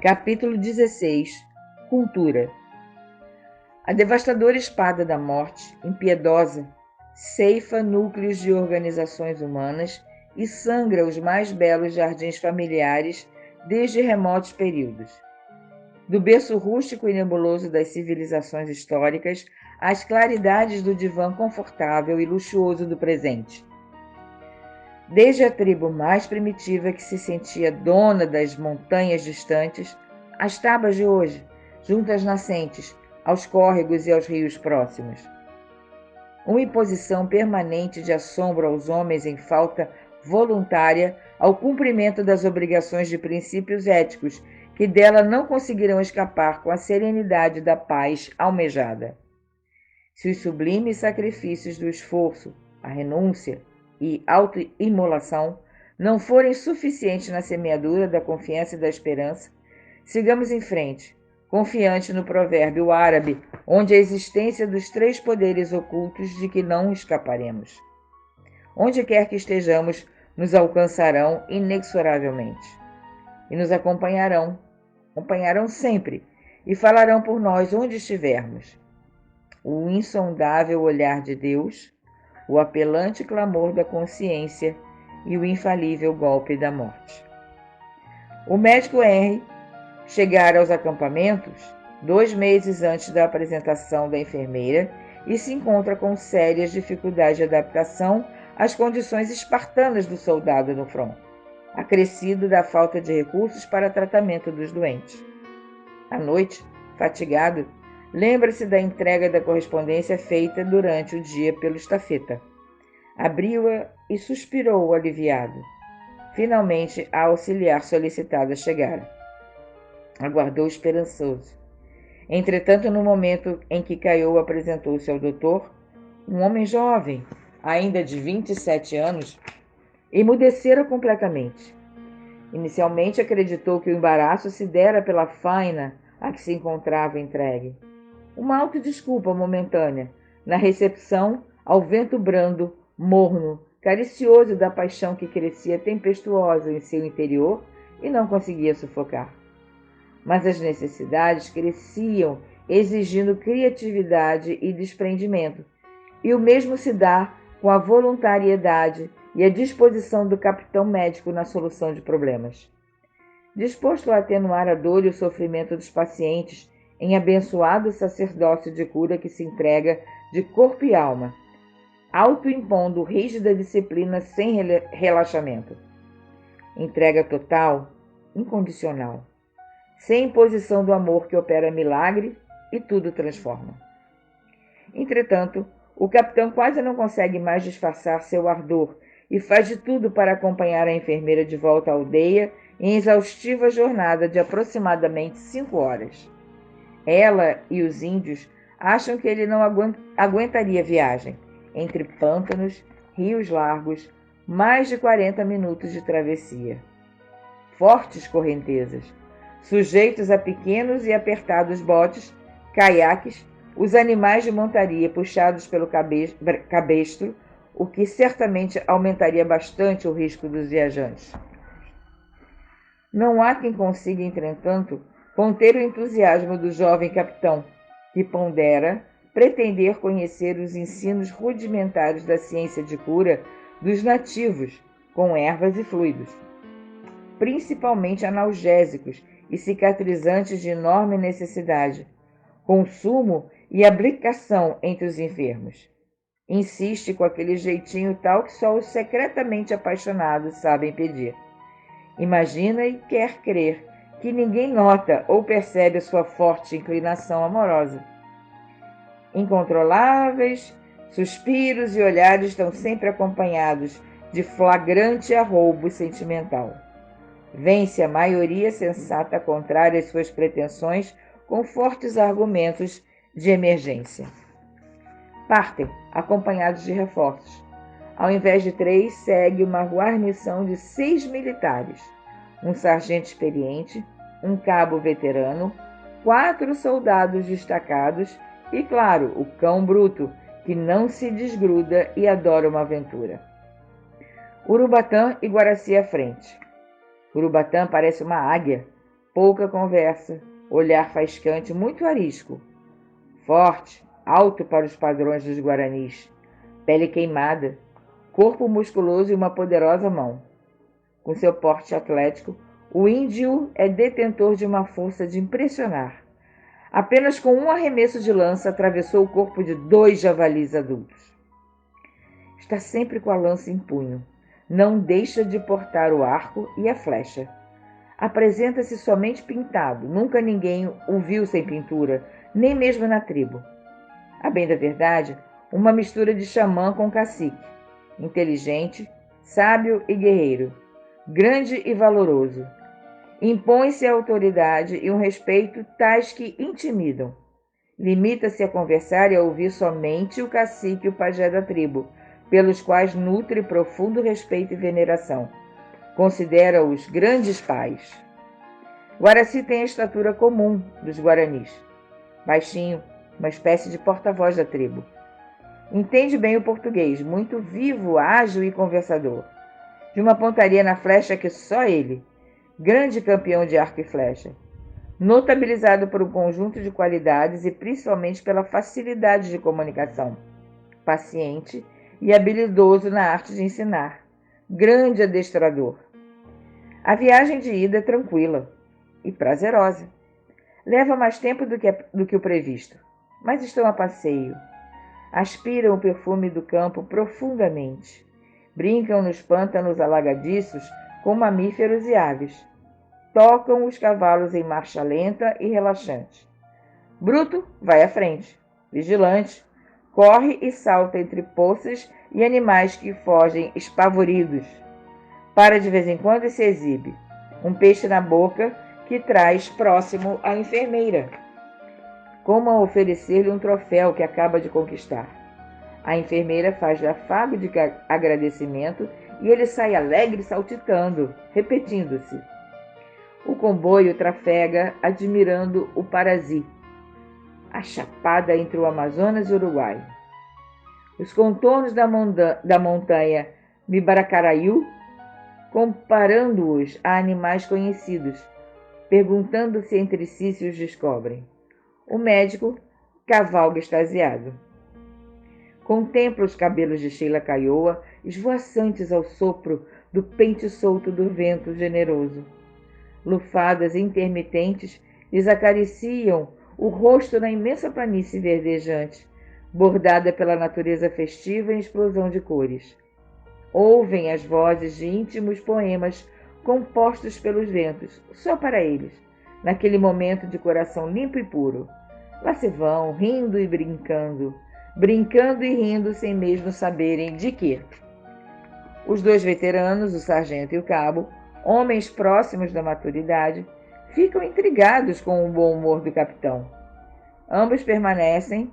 Capítulo 16. Cultura. A devastadora espada da morte, impiedosa, ceifa núcleos de organizações humanas e sangra os mais belos jardins familiares desde remotos períodos. Do berço rústico e nebuloso das civilizações históricas às claridades do divã confortável e luxuoso do presente. Desde a tribo mais primitiva que se sentia dona das montanhas distantes, às tabas de hoje, junto às nascentes, aos córregos e aos rios próximos. Uma imposição permanente de assombro aos homens em falta voluntária ao cumprimento das obrigações de princípios éticos que dela não conseguirão escapar com a serenidade da paz almejada. Se os sublimes sacrifícios do esforço, a renúncia e autoimolação não forem suficientes na semeadura da confiança e da esperança, sigamos em frente, confiante no provérbio árabe, onde a existência dos três poderes ocultos de que não escaparemos. Onde quer que estejamos, nos alcançarão inexoravelmente. E nos acompanharão sempre, e falarão por nós onde estivermos. O insondável olhar de Deus, o apelante clamor da consciência e o infalível golpe da morte. O médico Henry chegara aos acampamentos 2 meses antes da apresentação da enfermeira e se encontra com sérias dificuldades de adaptação às condições espartanas do soldado no front, acrescido da falta de recursos para tratamento dos doentes. À noite, fatigado, lembra-se da entrega da correspondência feita durante o dia pelo estafeta. Abriu-a e suspirou aliviado. Finalmente, a auxiliar solicitada chegara. Aguardou esperançoso. Entretanto, no momento em que Caiô apresentou-se ao doutor, um homem jovem, ainda de 27 anos, emudecera completamente. Inicialmente acreditou que o embaraço se dera pela faina a que se encontrava entregue. Uma autodesculpa momentânea, na recepção ao vento brando, morno, caricioso da paixão que crescia tempestuosa em seu interior e não conseguia sufocar. Mas as necessidades cresciam, exigindo criatividade e desprendimento, e o mesmo se dá com a voluntariedade e a disposição do capitão médico na solução de problemas. Disposto a atenuar a dor e o sofrimento dos pacientes, em abençoado sacerdócio de cura que se entrega de corpo e alma, autoimpondo rígida disciplina sem relaxamento. Entrega total, incondicional, sem imposição do amor que opera milagre e tudo transforma. Entretanto, o capitão quase não consegue mais disfarçar seu ardor e faz de tudo para acompanhar a enfermeira de volta à aldeia em exaustiva jornada de aproximadamente 5 horas. Ela e os índios acham que ele não aguentaria a viagem, entre pântanos, rios largos, mais de 40 minutos de travessia. Fortes correntezas, sujeitos a pequenos e apertados botes, caiaques, os animais de montaria puxados pelo cabestro, o que certamente aumentaria bastante o risco dos viajantes. Não há quem consiga, entretanto, conter o entusiasmo do jovem capitão, que pondera pretender conhecer os ensinos rudimentares da ciência de cura dos nativos, com ervas e fluidos, principalmente analgésicos e cicatrizantes de enorme necessidade, consumo e aplicação entre os enfermos. Insiste com aquele jeitinho tal que só os secretamente apaixonados sabem pedir. Imagina e quer crer que ninguém nota ou percebe a sua forte inclinação amorosa. Incontroláveis, suspiros e olhares estão sempre acompanhados de flagrante arroubo sentimental. Vence a maioria sensata contrária às suas pretensões com fortes argumentos de emergência. Partem, acompanhados de reforços. Ao invés de 3, segue uma guarnição de 6 militares, um sargento experiente, um cabo veterano, 4 soldados destacados e, claro, o cão bruto, que não se desgruda e adora uma aventura. Urubatã e Guaraci à frente. Urubatã parece uma águia, pouca conversa, olhar faiscante muito arisco. Forte, alto para os padrões dos guaranis, pele queimada, corpo musculoso e uma poderosa mão. Com seu porte atlético, o índio é detentor de uma força de impressionar. Apenas com um arremesso de lança atravessou o corpo de 2 javalis adultos. Está sempre com a lança em punho. Não deixa de portar o arco e a flecha. Apresenta-se somente pintado. Nunca ninguém o viu sem pintura, nem mesmo na tribo. A bem da verdade, uma mistura de xamã com cacique. Inteligente, sábio e guerreiro. Grande e valoroso. Impõe-se a autoridade e um respeito tais que intimidam. Limita-se a conversar e a ouvir somente o cacique e o pajé da tribo, pelos quais nutre profundo respeito e veneração. Considera-os grandes pais. Guaraci tem a estatura comum dos guaranis. Baixinho, uma espécie de porta-voz da tribo. Entende bem o português, muito vivo, ágil e conversador. De uma pontaria na flecha que só ele. Grande campeão de arco e flecha. Notabilizado por um conjunto de qualidades e principalmente pela facilidade de comunicação. Paciente e habilidoso na arte de ensinar. Grande adestrador. A viagem de ida é tranquila e prazerosa. Leva mais tempo do que o previsto, mas estão a passeio. Aspiram o perfume do campo profundamente. Brincam nos pântanos alagadiços com mamíferos e aves. Tocam os cavalos em marcha lenta e relaxante. Bruto vai à frente, vigilante, corre e salta entre poças e animais que fogem espavoridos. Para de vez em quando e se exibe. Um peixe na boca que traz próximo à enfermeira, como a oferecer-lhe um troféu que acaba de conquistar. A enfermeira faz-lhe afago de agradecimento e ele sai alegre saltitando, repetindo-se. O comboio trafega admirando o Parazi, a chapada entre o Amazonas e o Uruguai. Os contornos da montanha Mibaracaraú, comparando-os a animais conhecidos, perguntando-se entre si se os descobrem. O médico cavalga extasiado. Contempla os cabelos de Sheila Caioa, esvoaçantes ao sopro do pente solto do vento generoso. Lufadas intermitentes lhes acariciam o rosto na imensa planície verdejante, bordada pela natureza festiva em explosão de cores. Ouvem as vozes de íntimos poemas compostos pelos ventos, só para eles, naquele momento de coração limpo e puro. Lá se vão, rindo e brincando e rindo sem mesmo saberem de quê. Os 2 veteranos, o sargento e o cabo, homens próximos da maturidade, ficam intrigados com o bom humor do capitão. Ambos permanecem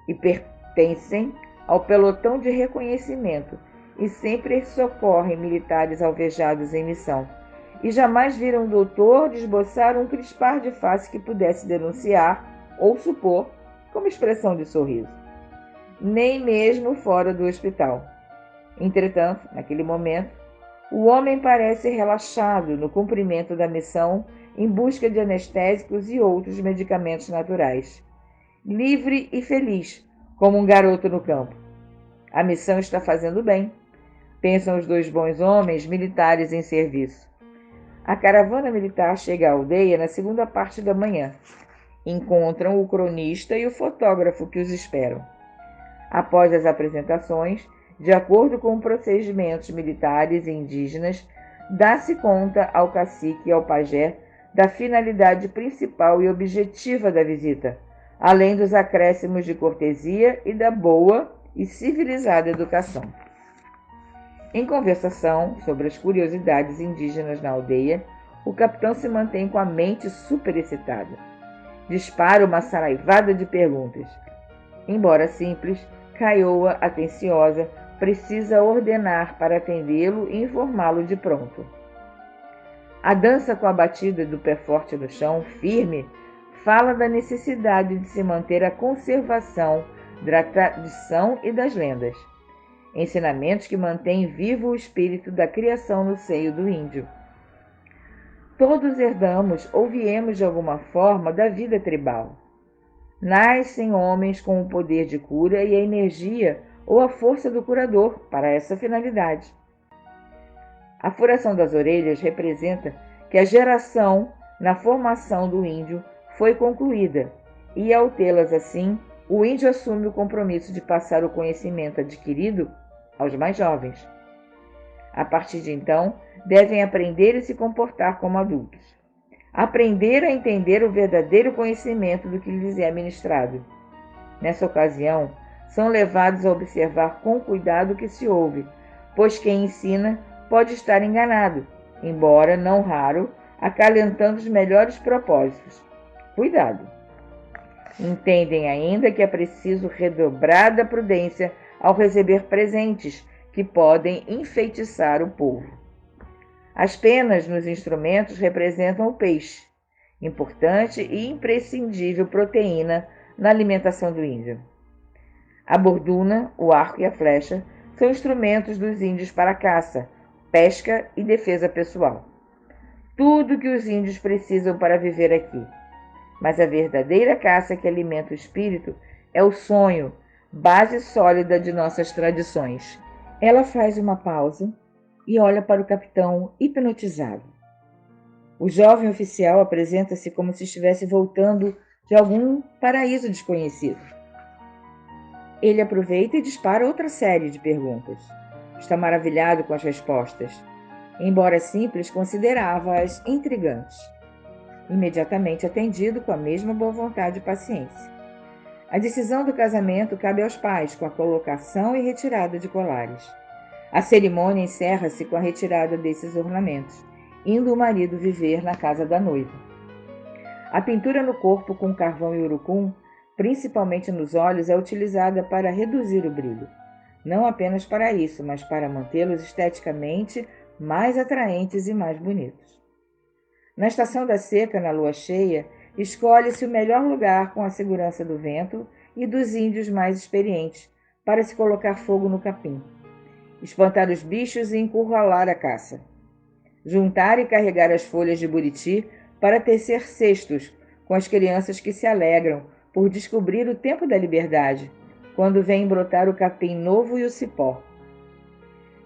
e pertencem ao pelotão de reconhecimento e sempre socorrem militares alvejados em missão. E jamais viram o doutor esboçar um crispar de face que pudesse denunciar ou supor como expressão de sorriso. Nem mesmo fora do hospital. Entretanto, naquele momento, o homem parece relaxado no cumprimento da missão em busca de anestésicos e outros medicamentos naturais. Livre e feliz, como um garoto no campo. A missão está fazendo bem, pensam os 2 bons homens militares em serviço. A caravana militar chega à aldeia na segunda parte da manhã. Encontram o cronista e o fotógrafo que os esperam. Após as apresentações, de acordo com procedimentos militares e indígenas, dá-se conta ao cacique e ao pajé da finalidade principal e objetiva da visita, além dos acréscimos de cortesia e da boa e civilizada educação. Em conversação sobre as curiosidades indígenas na aldeia, o capitão se mantém com a mente superexcitada. Dispara uma saraivada de perguntas. Embora simples, Caioa, atenciosa, precisa ordenar para atendê-lo e informá-lo de pronto. A dança com a batida do pé forte no chão, firme, fala da necessidade de se manter a conservação da tradição e das lendas. Ensinamentos que mantêm vivo o espírito da criação no seio do índio. Todos herdamos ou viemos de alguma forma da vida tribal. Nascem homens com o poder de cura e a energia ou a força do curador para essa finalidade. A furação das orelhas representa que a geração na formação do índio foi concluída e, ao tê-las assim, o índio assume o compromisso de passar o conhecimento adquirido aos mais jovens. A partir de então, devem aprender e se comportar como adultos. Aprender a entender o verdadeiro conhecimento do que lhes é ministrado. Nessa ocasião, são levados a observar com cuidado o que se ouve, pois quem ensina pode estar enganado, embora, não raro, acalentando os melhores propósitos. Cuidado! Entendem ainda que é preciso redobrada prudência ao receber presentes que podem enfeitiçar o povo. As penas nos instrumentos representam o peixe, importante e imprescindível proteína na alimentação do índio. A borduna, o arco e a flecha são instrumentos dos índios para caça, pesca e defesa pessoal. Tudo que os índios precisam para viver aqui. Mas a verdadeira caça que alimenta o espírito é o sonho, base sólida de nossas tradições. Ela faz uma pausa e olha para o capitão hipnotizado. O jovem oficial apresenta-se como se estivesse voltando de algum paraíso desconhecido. Ele aproveita e dispara outra série de perguntas. Está maravilhado com as respostas. Embora simples, considerava-as intrigantes. Imediatamente atendido com a mesma boa vontade e paciência. A decisão do casamento cabe aos pais, com a colocação e retirada de colares. A cerimônia encerra-se com a retirada desses ornamentos, indo o marido viver na casa da noiva. A pintura no corpo com carvão e urucum, principalmente nos olhos, é utilizada para reduzir o brilho. Não apenas para isso, mas para mantê-los esteticamente mais atraentes e mais bonitos. Na estação da seca, na lua cheia, escolhe-se o melhor lugar com a segurança do vento e dos índios mais experientes para se colocar fogo no capim, espantar os bichos e encurralar a caça, juntar e carregar as folhas de buriti para tecer cestos com as crianças que se alegram por descobrir o tempo da liberdade, quando vem brotar o capim novo e o cipó.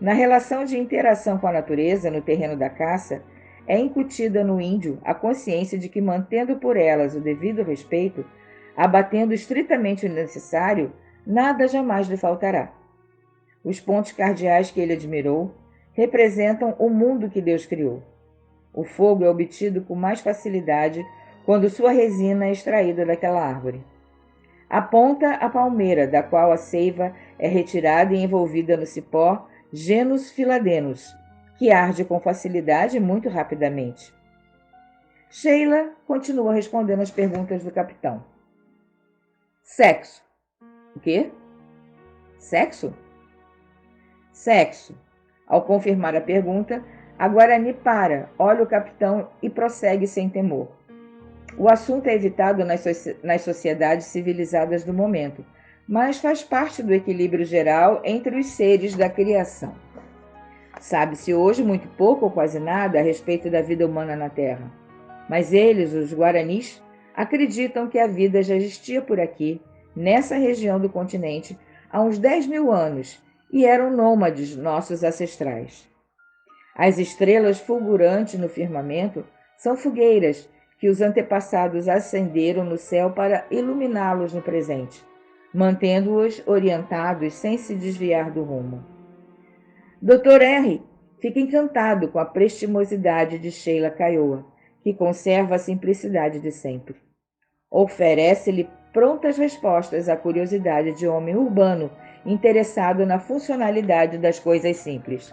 Na relação de interação com a natureza, no terreno da caça, é incutida no índio a consciência de que, mantendo por elas o devido respeito, abatendo estritamente o necessário, nada jamais lhe faltará. Os pontos cardeais que ele admirou representam o mundo que Deus criou. O fogo é obtido com mais facilidade quando sua resina é extraída daquela árvore. Aponta a palmeira, da qual a seiva é retirada e envolvida no cipó Genus philadenus, que arde com facilidade e muito rapidamente. Sheila continua respondendo às perguntas do capitão. Sexo. O quê? Sexo? Sexo. Ao confirmar a pergunta, a Guarani para, olha o capitão e prossegue sem temor. O assunto é evitado nas sociedades civilizadas do momento, mas faz parte do equilíbrio geral entre os seres da criação. Sabe-se hoje muito pouco ou quase nada a respeito da vida humana na Terra. Mas eles, os Guaranis, acreditam que a vida já existia por aqui, nessa região do continente, há uns 10.000 anos, e eram nômades nossos ancestrais. As estrelas fulgurantes no firmamento são fogueiras que os antepassados acenderam no céu para iluminá-los no presente, mantendo-os orientados sem se desviar do rumo. Dr. R. fica encantado com a prestimosidade de Sheila Kiowa, que conserva a simplicidade de sempre. Oferece-lhe prontas respostas à curiosidade de homem urbano interessado na funcionalidade das coisas simples.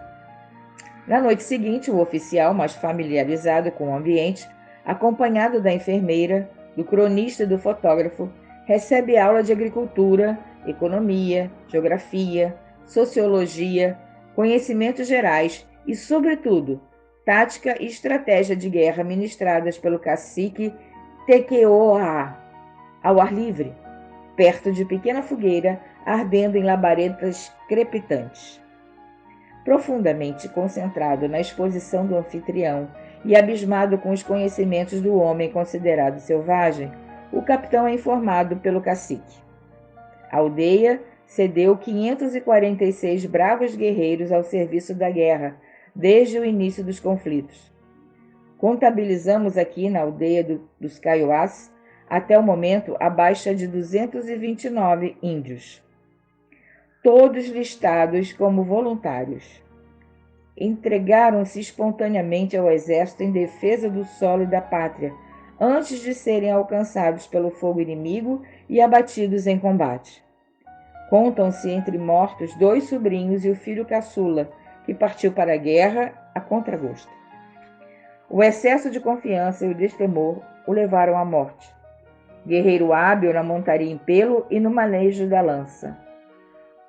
Na noite seguinte, o oficial, mais familiarizado com o ambiente, acompanhado da enfermeira, do cronista e do fotógrafo, recebe aula de agricultura, economia, geografia, sociologia, conhecimentos gerais e, sobretudo, tática e estratégia de guerra ministradas pelo cacique Tekeoa, ao ar livre, perto de pequena fogueira ardendo em labaredas crepitantes. Profundamente concentrado na exposição do anfitrião e abismado com os conhecimentos do homem considerado selvagem, o capitão é informado pelo cacique. A aldeia cedeu 546 bravos guerreiros ao serviço da guerra, desde o início dos conflitos. Contabilizamos aqui na aldeia dos Kaiowás, até o momento, a baixa de 229 índios, todos listados como voluntários. Entregaram-se espontaneamente ao exército em defesa do solo e da pátria, antes de serem alcançados pelo fogo inimigo e abatidos em combate. Contam-se entre mortos 2 sobrinhos e o filho caçula, que partiu para a guerra a contragosto. O excesso de confiança e o destemor o levaram à morte. Guerreiro hábil na montaria em pelo e no manejo da lança.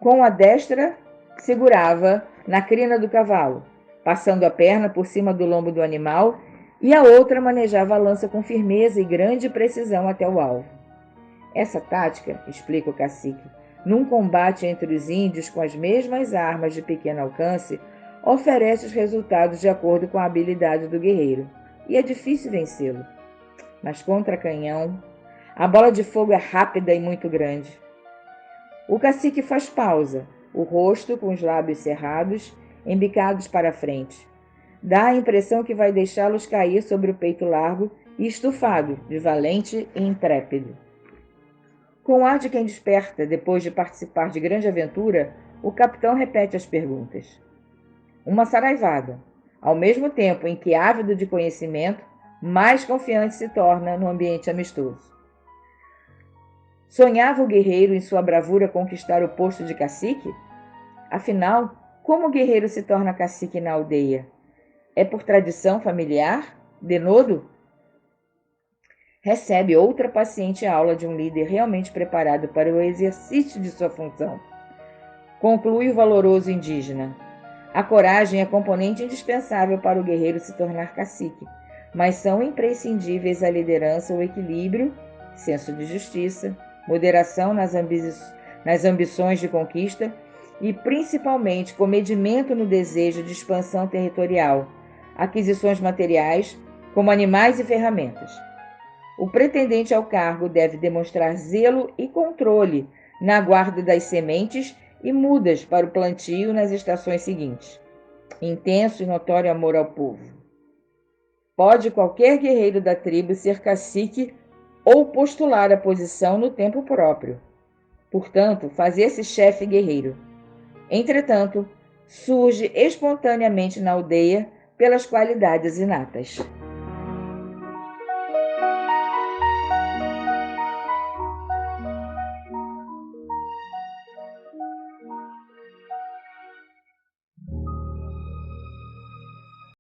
Com a destra, segurava na crina do cavalo, passando a perna por cima do lombo do animal, e a outra manejava a lança com firmeza e grande precisão até o alvo. Essa tática, explica o cacique, num combate entre os índios com as mesmas armas de pequeno alcance, oferece os resultados de acordo com a habilidade do guerreiro, e é difícil vencê-lo. Mas contra canhão, a bola de fogo é rápida e muito grande. O cacique faz pausa, o rosto com os lábios cerrados, embicados para a frente. Dá a impressão que vai deixá-los cair sobre o peito largo e estufado, de valente e intrépido. Com o ar de quem desperta depois de participar de grande aventura, o capitão repete as perguntas. Uma saraivada, ao mesmo tempo em que, ávido de conhecimento, mais confiante se torna no ambiente amistoso. Sonhava o guerreiro em sua bravura conquistar o posto de cacique? Afinal, como o guerreiro se torna cacique na aldeia? É por tradição familiar? Denodo? Recebe outra paciente aula de um líder realmente preparado para o exercício de sua função. Conclui o valoroso indígena. A coragem é componente indispensável para o guerreiro se tornar cacique, mas são imprescindíveis a liderança, o equilíbrio, senso de justiça, moderação nas ambições de conquista e, principalmente, comedimento no desejo de expansão territorial, aquisições materiais, como animais e ferramentas. O pretendente ao cargo deve demonstrar zelo e controle na guarda das sementes e mudas para o plantio nas estações seguintes. Intenso e notório amor ao povo. Pode qualquer guerreiro da tribo ser cacique ou postular a posição no tempo próprio. Portanto, fazer-se chefe guerreiro. Entretanto, surge espontaneamente na aldeia pelas qualidades inatas.